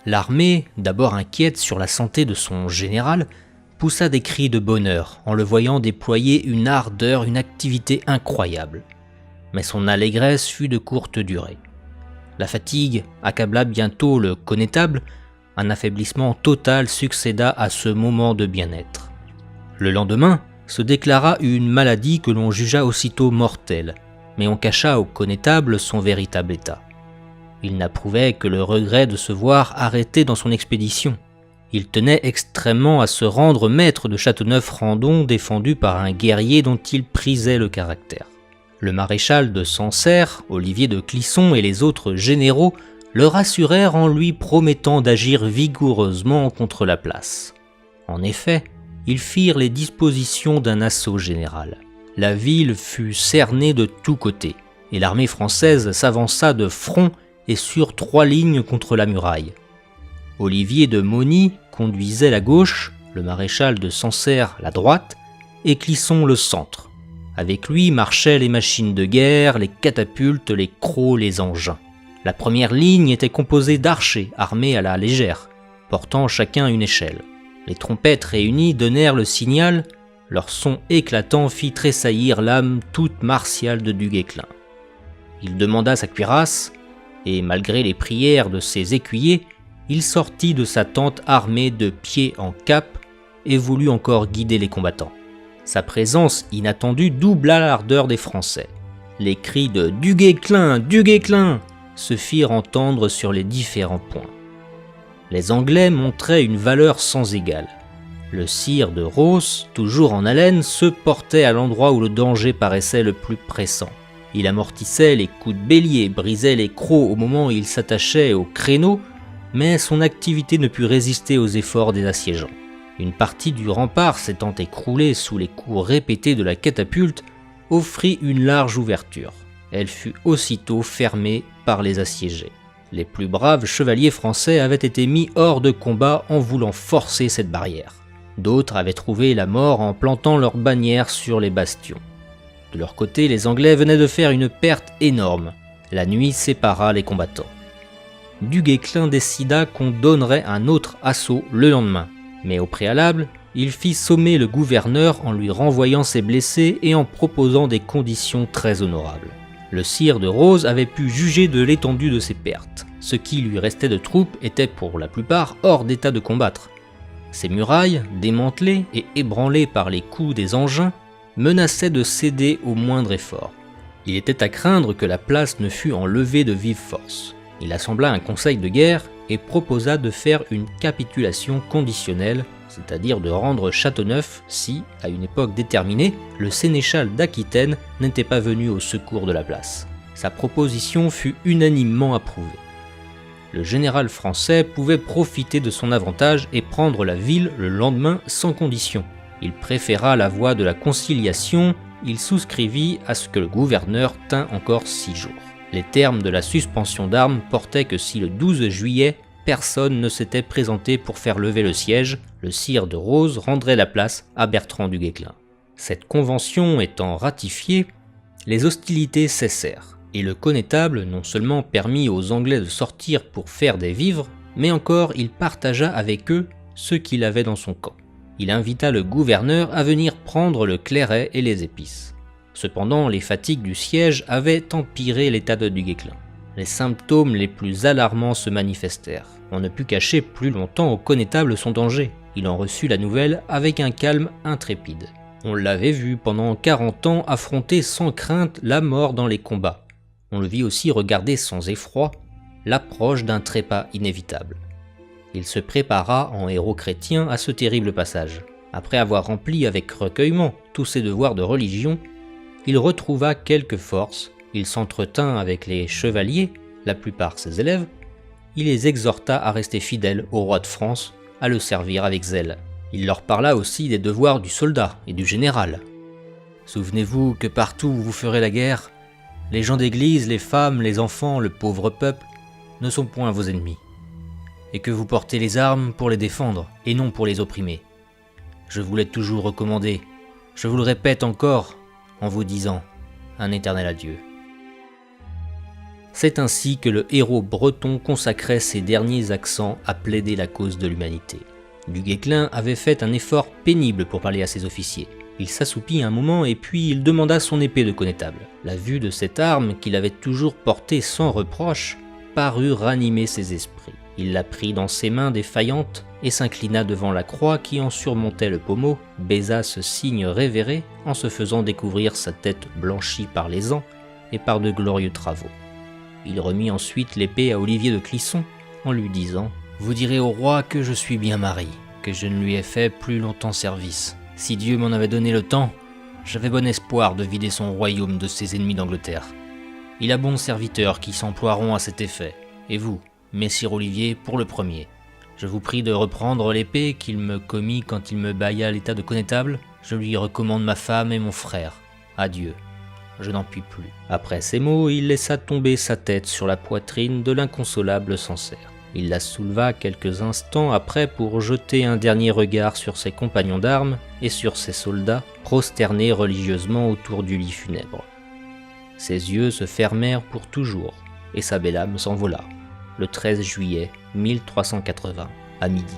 L'armée, d'abord inquiète sur la santé de son général, poussa des cris de bonheur en le voyant déployer une ardeur, une activité incroyable. Mais son allégresse fut de courte durée. La fatigue accabla bientôt le connétable, un affaiblissement total succéda à ce moment de bien-être. Le lendemain se déclara une maladie que l'on jugea aussitôt mortelle, mais on cacha au connétable son véritable état. Il n'approuvait que le regret de se voir arrêté dans son expédition. Il tenait extrêmement à se rendre maître de Châteauneuf-Randon défendu par un guerrier dont il prisait le caractère. Le maréchal de Sancerre, Olivier de Clisson et les autres généraux le rassurèrent en lui promettant d'agir vigoureusement contre la place. En effet, ils firent les dispositions d'un assaut général. La ville fut cernée de tous côtés, et l'armée française s'avança de front et sur 3 lignes contre la muraille. Olivier de Mauny conduisait la gauche, le maréchal de Sancerre la droite, et Clisson le centre. Avec lui marchaient les machines de guerre, les catapultes, les crocs, les engins. La première ligne était composée d'archers armés à la légère, portant chacun une échelle. Les trompettes réunies donnèrent le signal, leur son éclatant fit tressaillir l'âme toute martiale de Du Guesclin. Il demanda sa cuirasse, et malgré les prières de ses écuyers, il sortit de sa tente armé de pied en cap et voulut encore guider les combattants. Sa présence inattendue doubla l'ardeur des Français. Les cris de « Du Guesclin, Du Guesclin !» se firent entendre sur les différents points. Les Anglais montraient une valeur sans égale. Le sire de Ros, toujours en haleine, se portait à l'endroit où le danger paraissait le plus pressant. Il amortissait les coups de bélier, brisait les crocs au moment où il s'attachait au créneau, mais son activité ne put résister aux efforts des assiégeants. Une partie du rempart s'étant écroulée sous les coups répétés de la catapulte, offrit une large ouverture. Elle fut aussitôt fermée par les assiégés. Les plus braves chevaliers français avaient été mis hors de combat en voulant forcer cette barrière. D'autres avaient trouvé la mort en plantant leurs bannières sur les bastions. De leur côté, les Anglais venaient de faire une perte énorme. La nuit sépara les combattants. Du Guesclin décida qu'on donnerait un autre assaut le lendemain. Mais au préalable, il fit sommer le gouverneur en lui renvoyant ses blessés et en proposant des conditions très honorables. Le sire de Ros avait pu juger de l'étendue de ses pertes. Ce qui lui restait de troupes était pour la plupart hors d'état de combattre. Ses murailles, démantelées et ébranlées par les coups des engins, menaçaient de céder au moindre effort. Il était à craindre que la place ne fût enlevée de vive force. Il assembla un conseil de guerre et proposa de faire une capitulation conditionnelle, c'est-à-dire de rendre Châteauneuf si, à une époque déterminée, le sénéchal d'Aquitaine n'était pas venu au secours de la place. Sa proposition fut unanimement approuvée. Le général français pouvait profiter de son avantage et prendre la ville le lendemain sans condition. Il préféra la voie de la conciliation, il souscrivit à ce que le gouverneur tint encore 6 jours. Les termes de la suspension d'armes portaient que si le 12 juillet, personne ne s'était présenté pour faire lever le siège, le sire de Ros rendrait la place à Bertrand du Guesclin. Cette convention étant ratifiée, les hostilités cessèrent, et le connétable non seulement permit aux Anglais de sortir pour faire des vivres, mais encore il partagea avec eux ce qu'il avait dans son camp. Il invita le gouverneur à venir prendre le clairet et les épices. Cependant, les fatigues du siège avaient empiré l'état de Du Guesclin. Les symptômes les plus alarmants se manifestèrent. On ne put cacher plus longtemps au connétable son danger. Il en reçut la nouvelle avec un calme intrépide. On l'avait vu pendant 40 ans affronter sans crainte la mort dans les combats. On le vit aussi regarder sans effroi l'approche d'un trépas inévitable. Il se prépara en héros chrétien à ce terrible passage. Après avoir rempli avec recueillement tous ses devoirs de religion, il retrouva quelques forces, il s'entretint avec les chevaliers, la plupart ses élèves, il les exhorta à rester fidèles au roi de France, à le servir avec zèle. Il leur parla aussi des devoirs du soldat et du général. Souvenez-vous que partout où vous ferez la guerre, les gens d'église, les femmes, les enfants, le pauvre peuple, ne sont point vos ennemis, et que vous portez les armes pour les défendre et non pour les opprimer. Je vous l'ai toujours recommandé, je vous le répète encore en vous disant un éternel adieu. C'est ainsi que le héros breton consacrait ses derniers accents à plaider la cause de l'humanité. Du Guesclin avait fait un effort pénible pour parler à ses officiers. Il s'assoupit un moment et puis il demanda son épée de connétable. La vue de cette arme qu'il avait toujours portée sans reproche parut ranimer ses esprits. Il la prit dans ses mains défaillantes et s'inclina devant la croix qui en surmontait le pommeau, baisa ce signe révéré en se faisant découvrir sa tête blanchie par les ans et par de glorieux travaux. Il remit ensuite l'épée à Olivier de Clisson en lui disant « Vous direz au roi que je suis bien marié, que je ne lui ai fait plus longtemps service. Si Dieu m'en avait donné le temps, j'avais bon espoir de vider son royaume de ses ennemis d'Angleterre. Il a bons serviteurs qui s'emploieront à cet effet, et vous, messire Olivier, pour le premier. Je vous prie de reprendre l'épée qu'il me commit quand il me bailla l'état de connétable. Je lui recommande ma femme et mon frère. Adieu. Je n'en puis plus. » Après ces mots, il laissa tomber sa tête sur la poitrine de l'inconsolable Sancerre. Il la souleva quelques instants après pour jeter un dernier regard sur ses compagnons d'armes et sur ses soldats prosternés religieusement autour du lit funèbre. Ses yeux se fermèrent pour toujours et sa belle âme s'envola, le 13 juillet 1380 à midi.